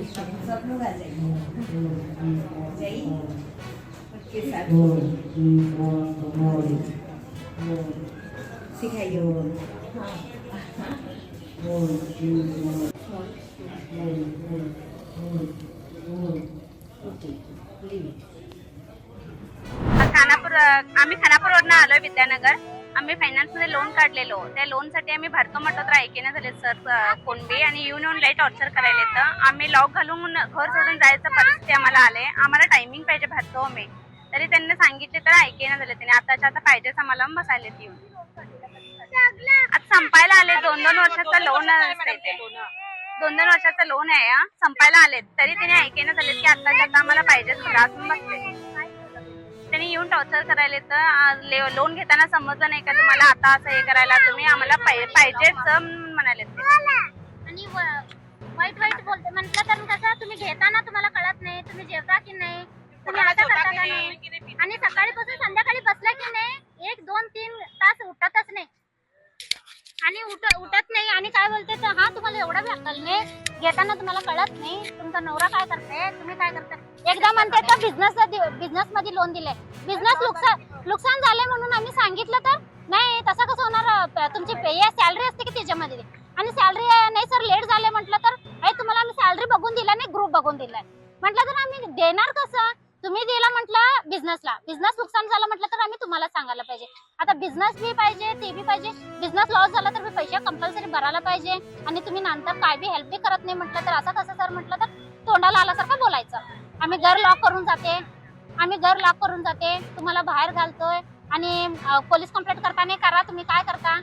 सब लोग आ जाइए जाइए उसके साथ सिखाइए खानापूर आम्ही खानापूरवरनं आलोय विद्यानगर. आम्ही फायनान्समध्ये लोन काढलेलो. त्या लोनसाठी आम्ही भरतो म्हटलं तर ऐकेना झाले सर कोणबी आणि येऊन लई टॉर्चर करायला तर आम्ही लॉक घालून घर सोडून जायचं परिस्थिती आम्हाला आले. आम्हाला टायमिंग पाहिजे भरतो आम्ही तरी त्यांनी सांगितले तर ऐकेना झाले. त्यांनी आताच्या आता पाहिजेच आम्हाला बसायला येऊन आता संपायला आले. 2-2 वर्षाचा लोन असते ते 2-2 वर्षाचा लोन आहे संपायला आले तरी त्यांनी ऐकेना झाले की आताच्या आता आम्हाला पाहिजेच घरातून बसले. त्यांनी येऊन टॉर्चर करायला तर लोन घेताना समजलं नाही का तुम्हाला आता असं हे करायला तुम्ही आम्हाला पाहिजेच म्हणाले आणि वाईट वाईट बोलते म्हटलं तर कसं तुम्ही घेताना तुम्हाला कळत नाही तुम्ही जेवता की नाही तुम्ही आता करता का नाही आणि सकाळीपासून संध्याकाळी बसला की नाही 1-2-3 तास उठतच नाही आणि उठत नाही आणि काय बोलते तर हा तुम्हाला एवढा बी अक्कल नाही घेताना तुम्हाला कळत नाही तुमचा नवरा काय करते तुम्ही काय करता एकदा म्हणते तर बिझनेस मध्ये लोन दिले बिझनेस नुकसान झाले म्हणून आम्ही सांगितलं तर नाही तसं कसं होणार तुमची सॅलरी असते की त्याच्यामध्ये आणि सॅलरी नाही सर लेट झाले म्हटलं तर तुम्हाला आम्ही सॅलरी बघून दिला नाही ग्रुप बघून दिलाय म्हटलं तर आम्ही देणार कसं तुम्ही दिला म्हटलं बिझनेस नुकसान झालं म्हटलं तर आम्ही तुम्हाला सांगायला पाहिजे आता बिझनेस बी पाहिजे ते बी पाहिजे बिझनेस लॉस झाला तर पैसे कंपल्सरी भरायला पाहिजे आणि तुम्ही नंतर काय बी हेल्प बी करत नाही म्हटलं तर असं कसं सर म्हटलं तर तोंडाला आल्यासारखं बोलायचं आम्ही घर लॉक करून जाते तुम्हाला बाहेर घालतोय आणि पोलीस कंप्लेंट करता नाही करा तुम्ही काय करता